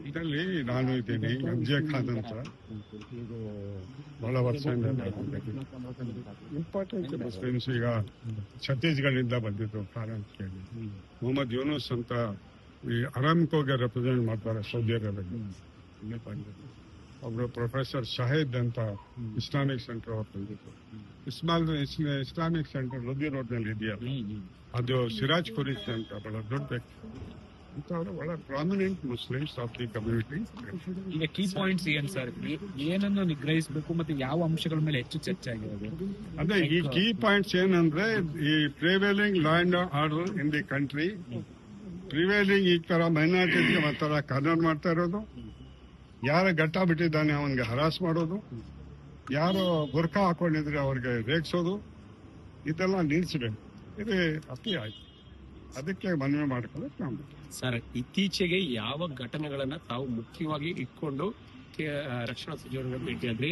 ಇದರಲ್ಲಿ ನಾನು ಇದ್ದೀನಿ MJ ಖಾನ್ ಅಂತ. ಇದು ಬಹಳ ವರ್ಷ ಇಂಪಾರ್ಟೆಂಟ್ ಮುಸ್ಲಿಮ್ಸ್ ಈಗ ಛತ್ತೀಸ್ಗಢದಿಂದ ಬಂದಿದ್ದು ಫಾರನ್ ಕೇಳಿ. ಮೊಹಮ್ಮದ್ ಯೂನುಸ್ ಅಂತ ಈ ಅರಾಮ್ಕೋಗೆ ರೆಪ್ರೆಸೆಂಟ್ ಮಾಡ್ತಾರೆ ಸೌದಿ ಅರೇಬಿಯಾದಲ್ಲಿ ಬಂದಿದ್ದು. ಒಬ್ರು ಪ್ರೊಫೆಸರ್ ಶಾಹಿದ್ ಅಂತ ಇಸ್ಲಾಮಿಕ್ ಸೆಂಟರ್ ಅವ್ರು ಬಂದಿದ್ದು. ಇಸ್ಲಾಮಿಕ್ ಸೆಂಟರ್ ಲುಧಿ ರೋಡ್ ನಲ್ಲಿ ಇದೆಯಲ್ಲ, ಅದು ಸಿರಾಜ್ ಕುರಿಚ್ ಅಂತ ಬಹಳ ದೊಡ್ಡ ವ್ಯಕ್ತಿ. ಇಂಥವ್ರು ಬಹಳ prominent Muslims of the community. ಈಗ ಕೀ ಪಾಯಿಂಟ್ಸ್ ಏನ್ ಸರ್, ಏನನ್ನು ನಿಗ್ರಹಿಸಬೇಕು ಮತ್ತೆ ಯಾವ ಅಂಶಗಳ ಮೇಲೆ ಹೆಚ್ಚು ಚರ್ಚೆ ಆಗಿರೋದು? ಅದೇ ಈ ಕೀ ಪಾಯಿಂಟ್ಸ್ ಏನಂದ್ರೆ, ಈ prevailing law and order in the country, prevailing ಈ ತರ ಮೈನಾರಿಟಿಗೆ ಮಾತ್ರ ಕಾರ್ನರ್ ಮಾಡ್ತಾ ಇರೋದು, ಯಾರ ಗಟ್ಟ ಬಿಟ್ಟಿದ್ದಾನೆ ಅವನಿಗೆ ಹರಾಸ್ ಮಾಡೋದು, ಯಾರು ಬುರ್ಖಾ ಹಾಕೊಂಡಿದ್ರೆ ಅವ್ರಿಗೆ ರೇಗಿಸೋದು, ಇದೆಲ್ಲ ನಿಲ್ಸಬೇಕು. ಇದು ಅತಿ ಆಯ್ತು. ಅದಕ್ಕೆ ಮನವಿ ಮಾಡ್ಕೊಳ್ಳೋಕೆ ನಾವು ಸರ್, ಇತ್ತೀಚೆಗೆ ಯಾವ ಘಟನೆಗಳನ್ನ ತಾವು ಮುಖ್ಯವಾಗಿ ಇಟ್ಕೊಂಡು ರಕ್ಷಣಾ ಸಚಿವರನ್ನ ಭೇಟಿಯಾದ್ರಿ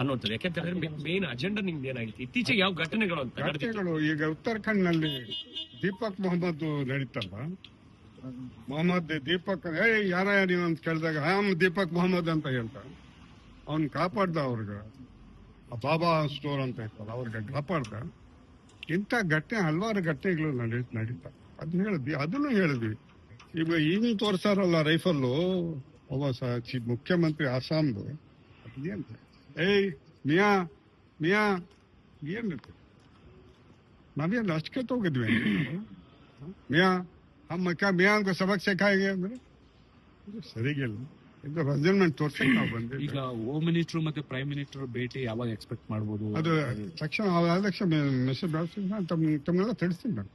ಅನ್ನೋದು? ಯಾಕೆಂತಂದ್ರೆ ಮೇನ್ ಅಜೆಂಡಾ ನಿಮ್ದು ಏನಾಗಿತ್ತು? ಇತ್ತೀಚೆಗೆ ಯಾವ ಘಟನೆಗಳು ಅಂತ? ಘಟನೆಗಳು ಈಗ ಉತ್ತರಾಖಂಡ್ ನಲ್ಲಿ ದೀಪಕ್ ಮೊಹಮ್ಮದ್ ನಡೀತಲ್ಲ, ಮೊಹಮ್ಮದ್ ದೀಪಕ್ ಯಾರ ನೀವು ಅಂತ ಕೇಳಿದಾಗ ಆಮ್ ದೀಪಕ್ ಮೊಹಮ್ಮದ್ ಅಂತ ಹೇಳ್ತಾರೆ. ಅವ್ನ್ ಕಾಪಾಡ್ದ, ಅವ್ರಿಗೆ ಬಾಬಾ ಸ್ಟೋರ್ ಅಂತ ಇರ್ತಲ್ಲ ಅವ್ರಿಗೆ ಕಾಪಾಡ್ದ. ಇಂಥ ಘಟನೆ ಹಲವಾರು ಘಟನೆಗಳು ನಡೀತಾ ಅದನ್ನ ಹೇಳಿದ್ವಿ, ಅದನ್ನು ಹೇಳಿದ್ವಿ. ಈಗ ತೋರ್ಸಾರಲ್ಲ ರೈಫಲ್ಲು, ಒಬ್ಬ ಮುಖ್ಯಮಂತ್ರಿ ಆಸಾಮ್ದು, ಅದೇನ್ ಮಿಯಾ ಮಿಯಾ ಏನಿತ್ತು, ನಾವೇನು ಅಷ್ಟಕ್ಕೆ ಹೋಗಿದ್ವಿ ಮಿಯಾ हम क्या मियाँ को सबक सिखाएंगे ಅಂದ್ರೆ ಸರಿಗಿಲ್ಲ. ಇದು ರೆಸಲ್ಮೆಂಟ್ ತೋರ್ಸಕ್ಕೆ ನಾವು ಬಂದಿದ್ದೀವಿ. ಈಗ ಹೋಮ್ ಮಿನಿಸ್ಟರ್ ಮತ್ತೆ ಪ್ರೈಮ್ ಮಿನಿಸ್ಟರ್ ಭೇಟಿ ಯಾವಾಗ ಎಕ್ಸ್ಪೆಕ್ಟ್ ಮಾಡಬಹುದು? ಅದು ತಕ್ಷಣ ಮೆಸೇಜ್ ತಮ್ಮನ್ನೆಲ್ಲ ತಿಳಿಸ್ತೀನಿ ನಾನು.